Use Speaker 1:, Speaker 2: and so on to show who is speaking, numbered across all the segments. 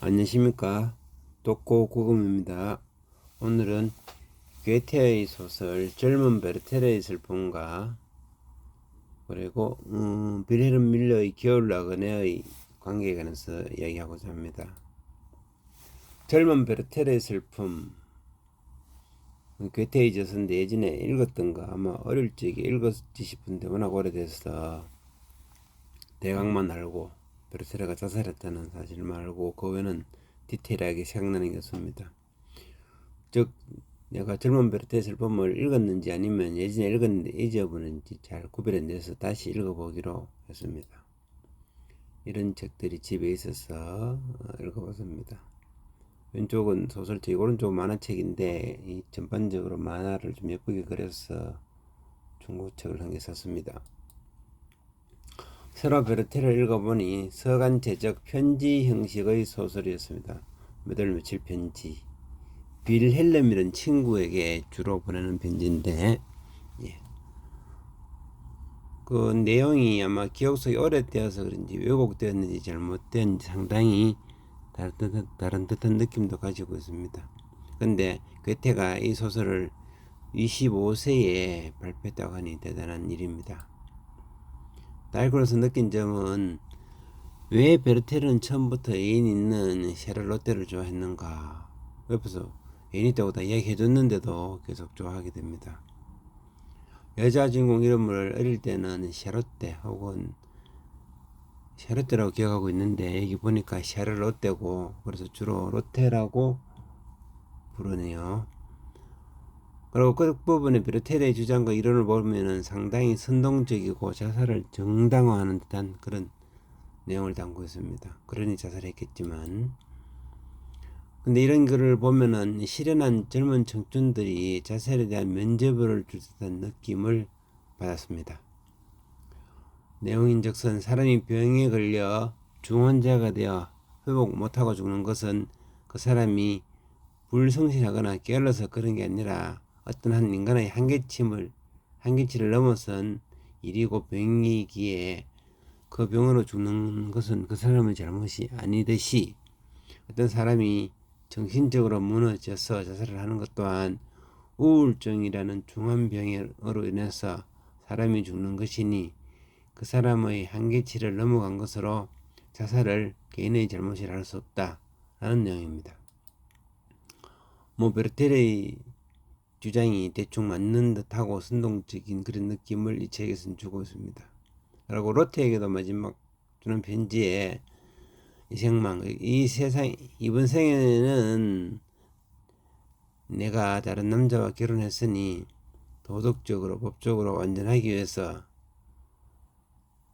Speaker 1: 안녕하십니까. 독고구금입니다. 오늘은 괴테의 소설 젊은 베르테르의 슬픔과 그리고 빌헤름 밀러의 겨울 나그네의 관계에 관해서 이야기하고자 합니다. 젊은 베르테르의 슬픔, 괴테의 저서인데 예전에 읽었던 거 아마 어릴 적에 읽었지 싶은데 워낙 오래돼서 대강만 알고 베르테르가 자살했다는 사실만 알고 그 외에는 디테일하게 생각나는 게 없습니다. 즉 내가 젊은 베르테르의 슬픔을 읽었는지 아니면 예전에 읽었는데 잊어버렸는지 잘 구별해내서 다시 읽어보기로 했습니다. 이런 책들이 집에 있어서 읽어봤습니다. 왼쪽은 소설책, 오른쪽은 만화책인데 이 전반적으로 만화를 좀 예쁘게 그려서 중고책을 한 개 샀습니다. 새로 베르테르를 읽어보니 서간 제적 편지 형식의 소설이었습니다. 몇 월 며칠 편지, 빌헬름이라는 친구에게 주로 보내는 편지인데, 그 내용이 아마 기억 속에 오래되어서 그런지 왜곡되었는지 잘못되었는지 상당히 다른 듯한 느낌도 가지고 있습니다. 근데 괴테가 이 소설을 25세에 발표했다고 하니 대단한 일입니다. 달그로서 느낀 점은 왜 베르테르는 처음부터 애인 있는 샤를로테를 좋아했는가. 옆에서 애인 있다고 다 이야기해줬는데도 계속 좋아하게 됩니다. 여자 주인공 이름을 어릴 때는 샤롯테 혹은 샤롯테라고 기억하고 있는데 여기 보니까 샤를로테고 그래서 주로 로테라고 부르네요. 그리고 끝부분에 베르테르의 주장과 이론을 보면은 상당히 선동적이고 자살을 정당화하는 듯한 그런 내용을 담고 있습니다. 그러니 자살했겠지만, 근데 이런 글을 보면은 실현한 젊은 청춘들이 자살에 대한 면죄부를 줄 듯한 느낌을 받았습니다. 내용인즉슨 사람이 병에 걸려 중환자가 되어 회복 못하고 죽는 것은 그 사람이 불성실하거나 게을러서 그런 게 아니라 어떤 한 인간의 한계치를 넘어선 일이고 병이기에 그 병으로 죽는 것은 그 사람의 잘못이 아니듯이 어떤 사람이 정신적으로 무너져서 자살을 하는 것 또한 우울증이라는 중환병으로 인해서 사람이 죽는 것이니 그 사람의 한계치를 넘어간 것으로 자살을 개인의 잘못이라 할 수 없다라는 내용입니다. 베르테르의 주장이 대충 맞는 듯하고 선동적인 그런 느낌을 이 책에서는 주고 있습니다. 그리고 로테에게도 마지막 주는 편지에 이 세상 이번 생에는 내가 다른 남자와 결혼했으니 도덕적으로 법적으로 완전하기 위해서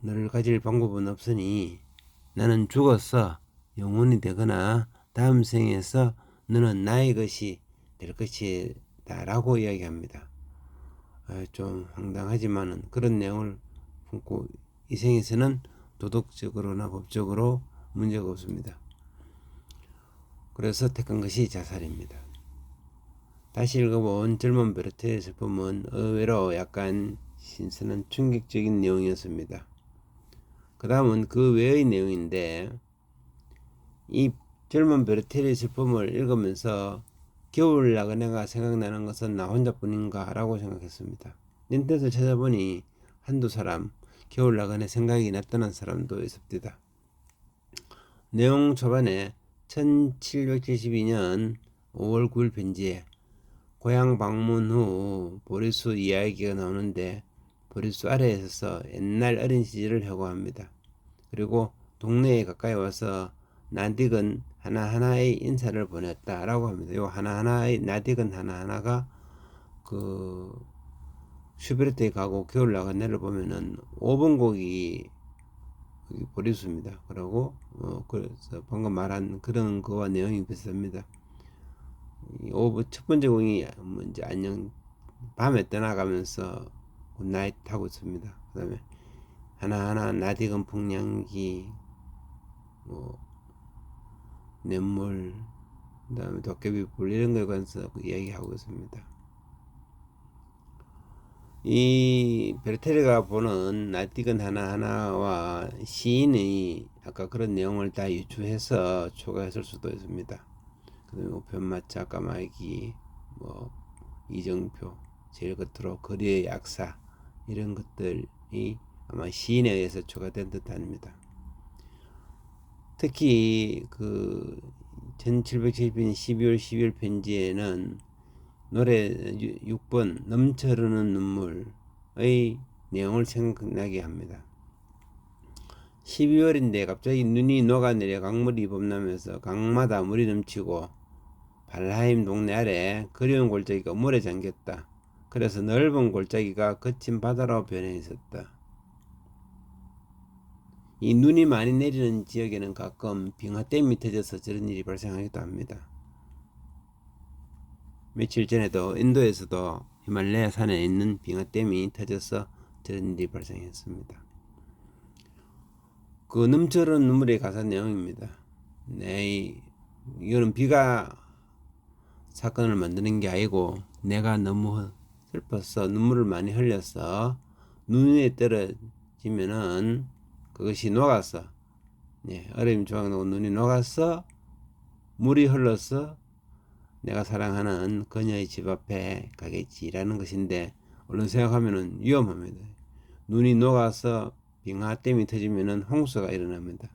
Speaker 1: 너를 가질 방법은 없으니 나는 죽어서 영혼이 되거나 다음 생에서 너는 나의 것이 될 것이다 라고 이야기합니다. 좀 황당하지만은 그런 내용을 품고 이 생에서는 도덕적으로나 법적으로 문제가 없습니다. 그래서 택한 것이 자살입니다. 다시 읽어본 젊은 베르테르의 슬픔은 의외로 약간 신선한 충격적인 내용이었습니다. 그 다음은 그 외의 내용인데, 이 젊은 베르테르의 슬픔을 읽으면서 겨울 나그네가 생각나는 것은 나 혼자뿐인가 라고 생각했습니다. 인터넷을 찾아보니 한두 사람 겨울 나그네 생각이 났다는 사람도 있습니다. 내용 초반에 1772년 5월 9일 편지에 고향 방문 후 보리수 이야기가 나오는데 보리수 아래에서 옛날 어린 시절을 회고합니다. 그리고 동네에 가까이 와서 나딕은 하나하나의 인사를 보냈다라고 합니다. 요 하나하나의 나딕은 하나하나가 그 슈베르트에 가고 겨울 나그네를 보면은 5번 곡이 보리수입니다. 그리고 그래서 방금 말한 그런 거와 내용이 비슷합니다. 첫 번째 곡이 이제 안녕 밤에 떠나가면서 굿나잇 하고 있습니다. 그 다음에 하나하나 나딕은 풍량기 냇물 그 다음에 도깨비불 이런 거에 관해서 이야기하고 있습니다. 이 베르테르가 보는 나딕은 하나하나와 시인의 아까 그런 내용을 다 유추해서 초과했을 수도 있습니다. 그다음에 뭐 변마차, 까마귀, 뭐 이정표, 제일 겉으로 거리의 약사 이런 것들이 아마 시인에 의해서 초과된 듯합니다. 특히 그 1770년 12월 12일 편지에는 노래 6번 넘쳐 흐르는 눈물의 내용을 생각나게 합니다. 12월인데 갑자기 눈이 녹아내려 강물이 범람해서 강마다 물이 넘치고 발하임 동네 아래 그리운 골짜기가 물에 잠겼다. 그래서 넓은 골짜기가 거친 바다로 변해 있었다. 이 눈이 많이 내리는 지역에는 가끔 빙하댐이 터져서 저런 일이 발생하기도 합니다. 며칠 전에도 인도에서도 히말라야 산에 있는 빙하댐이 터져서 저런 일이 발생했습니다. 그 넘쳐흐르는 눈물의 가사 내용입니다. 네, 이거는 비가 사건을 만드는 게 아니고 내가 너무 슬퍼서 눈물을 많이 흘려서 눈에 떨어지면은 그것이 녹아서 얼음이 조각나고 눈이 녹아서 물이 흘러서 내가 사랑하는 그녀의 집 앞에 가겠지라는 것인데 얼른 생각하면은 위험합니다. 눈이 녹아서 빙하댐이 터지면은 홍수가 일어납니다.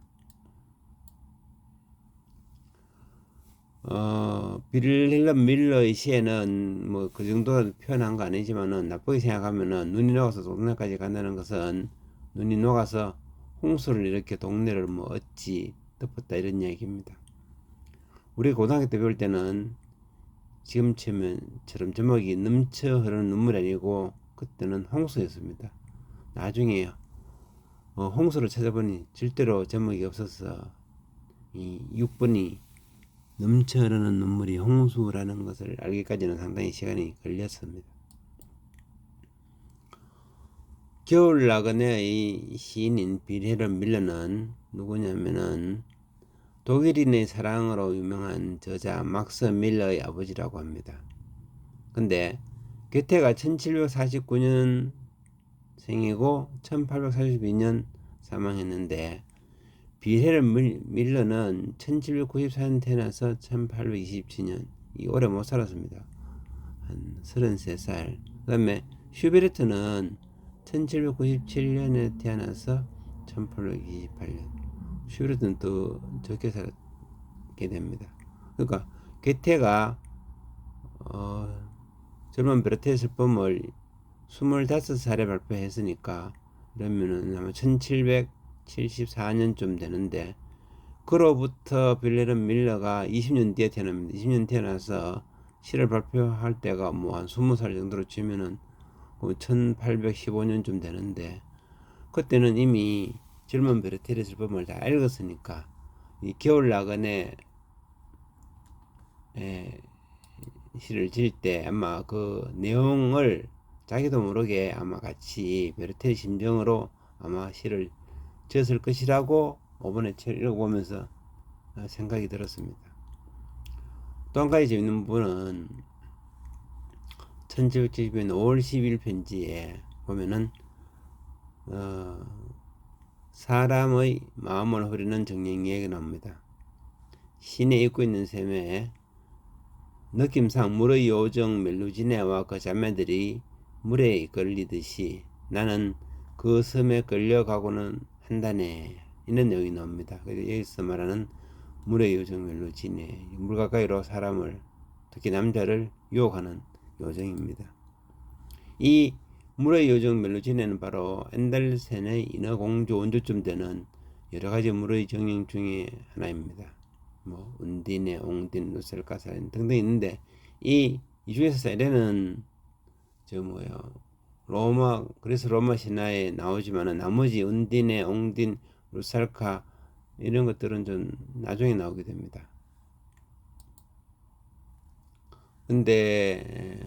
Speaker 1: 빌hel름 밀러의 시에는 뭐 그 정도 표현한 거 아니지만은 나쁘게 생각하면은 눈이 녹아서 동네까지 간다는 것은 눈이 녹아서 홍수를 이렇게 동네를 뭐 어찌 덮었다 이런 이야기입니다. 우리 고등학교 때 배울 때는 지금처럼 제목이 넘쳐 흐르는 눈물이 아니고 그때는 홍수였습니다. 나중에 홍수를 찾아보니 절대로 제목이 없어서 이 6번이 넘쳐 흐르는 눈물이 홍수라는 것을 알기까지는 상당히 시간이 걸렸습니다. 겨울 나그네의 시인인 빌헬름 밀러는 누구냐면은 독일인의 사랑으로 유명한 저자 막스 밀러의 아버지라고 합니다. 근데 괴테가 1749년 생이고 1842년 사망했는데 빌헬름 밀러는 1794년 태어나서 1827년 오래 못 살았습니다. 한 33살. 그 다음에 슈베르트는 1797년에 태어나서 1828년. 슈베르트는 또 적게 살게 됩니다. 그러니까 괴테가 젊은 베르테의 슬픔을 25살에 발표했으니까 그러면은 아마 1774년쯤 되는데 그로부터 빌헬름 밀러가 20년 뒤에 태어납니다. 20년 태어나서 시를 발표할 때가 뭐 한 20살 정도로 치면은 1815년쯤 되는데 그때는 이미 젊은 베르테의 슬픔을 다 읽었으니까 이 겨울 나그네 시를 지을 때 아마 그 내용을 자기도 모르게 아마 같이 베르테의 심정으로 아마 시를 지었을 것이라고 이번에 읽어보면서 생각이 들었습니다. 또 한 가지 재밌는 부분은 1770년 5월 10일 편지에 보면은 사람의 마음을 흐리는 정령 이야기가 나옵니다. 시내 입고 있는 셈에 느낌상 물의 요정 멜루지네와 그 자매들이 물에 이끌리듯이 나는 그 섬에 끌려가고는 한다네 이런 내용이 나옵니다. 여기서 말하는 물의 요정 멜루지네, 물 가까이로 사람을 특히 남자를 유혹하는 요정입니다. 이 물의 요정 멜루지네는 바로 앤델센의 인어공주 원조쯤 되는 여러가지 물의 정령 중에 하나입니다. 뭐 운디네, 옹딘, 루셀가사린 등등 있는데 이 중에서 세레는 그래서 로마 신화에 나오지만은 나머지 운디네, 옹딘, 루살카 이런 것들은 좀 나중에 나오게 됩니다. 근데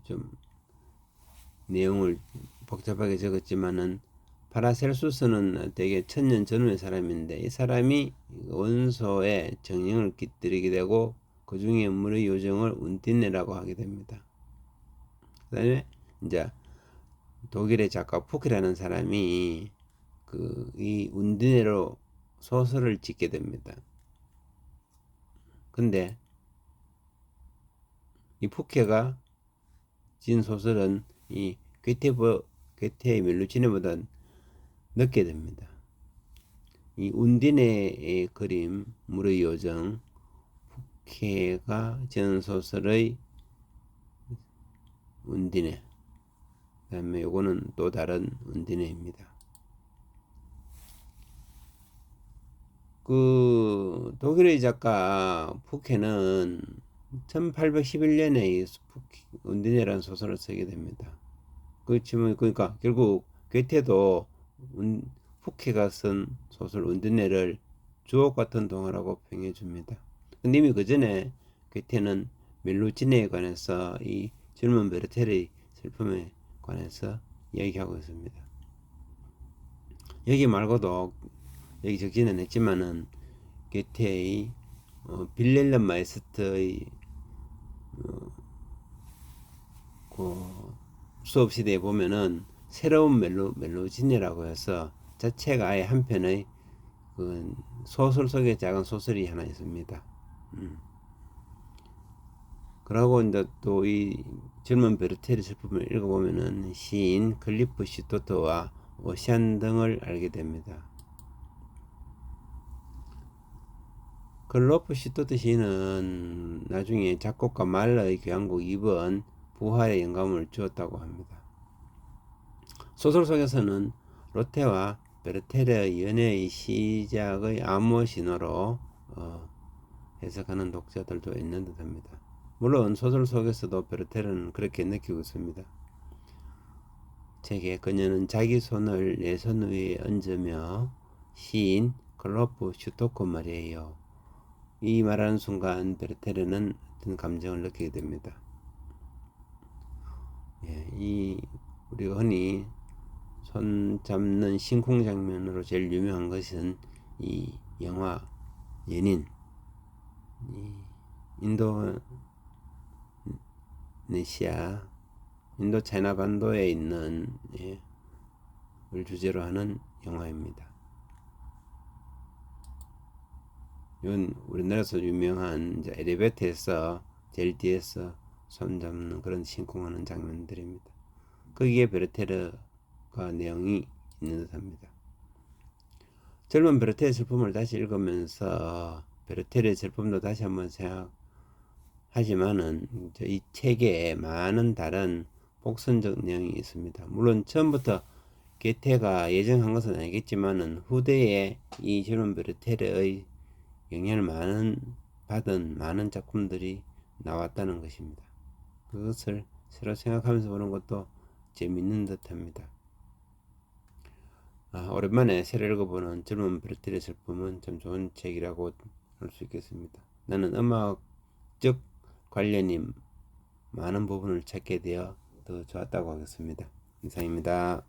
Speaker 1: 좀 내용을 복잡하게 적었지만은 파라셀수스는 되게 천년 전후의 사람인데 이 사람이 원소에 정령을 깃들이게 되고 그 중에 물의 요정을 운디네라고 하게 됩니다. 그 다음에 이제 독일의 작가 푸키라는 사람이 이 운디네로 소설을 짓게 됩니다. 근데 이 푸케가 진 소설은 이 괴테의 멜루치네보다 늦게 됩니다. 이 운디네의 그림 물의 요정, 푸케가 진 소설의 운디네, 그 다음에 요거는 또 다른 운디네입니다. 그 독일의 작가 푸케는 1811년에 운디네라는 소설을 쓰게 됩니다. 그렇지만 그러니까 결국 괴테도 푸케가 쓴 소설 운디네를 주옥 같은 동화라고 평해 줍니다. 근데 이미 그 전에 괴테는 멜루지네에 관해서 이 젊은 베르테르의 슬픔에 관해서 이야기하고 있습니다. 여기 말고도 여기 적지는 했지만은 괴테의 빌렐름 마이스트의 그 수업 시대에 보면은 새로운 멜로지네라고 해서 자체가 아예 한 편의 그 소설 속의 작은 소설이 하나 있습니다. 그러고 이제 또 이 젊은 베르테르 슬픔을 읽어보면은 시인 클리프 시토트와 오시안 등을 알게 됩니다. 클로프 시토트 시인은 나중에 작곡가 말러의 교향곡 2번 부활에 영감을 주었다고 합니다. 소설 속에서는 로테와 베르테르의 연애의 시작의 암호 신호로 해석하는 독자들도 있는 듯합니다. 물론 소설 속에서도 베르테르는 그렇게 느끼고 있습니다. 책에 그녀는 자기 손을 내 손 위에 얹으며 시인 클로프 슈토크 말이에요. 이 말하는 순간 베르테르는 어떤 감정을 느끼게 됩니다. 우리가 흔히 손 잡는 심쿵 장면으로 제일 유명한 것은 이 영화 연인, 인도네시아, 인도 차이나 반도에 있는 을 주제로 하는 영화입니다. 이건 우리나라에서 유명한 이제 엘리베이터에서 제일 뒤에서 손 잡는 그런 심쿵하는 장면들입니다. 거기에 베르테르가 내용이 있는 듯합니다. 젊은 베르테르의 슬픔을 다시 읽으면서 베르테르의 슬픔도 다시 한번 생각하지만은 이 책에 많은 다른 복선적 내용이 있습니다. 물론 처음부터 괴테가 예정한 것은 아니겠지만은 후대에 이 젊은 베르테르의 영향을 받은 많은 작품들이 나왔다는 것입니다. 그것을 새로 생각하면서 보는 것도 재밌는 듯합니다. 오랜만에 새로 읽어보는 젊은 베르테르의 슬픔은 참 좋은 책이라고 할 수 있겠습니다. 나는 음악적 관련이 많은 부분을 찾게 되어 더 좋았다고 하겠습니다. 이상입니다.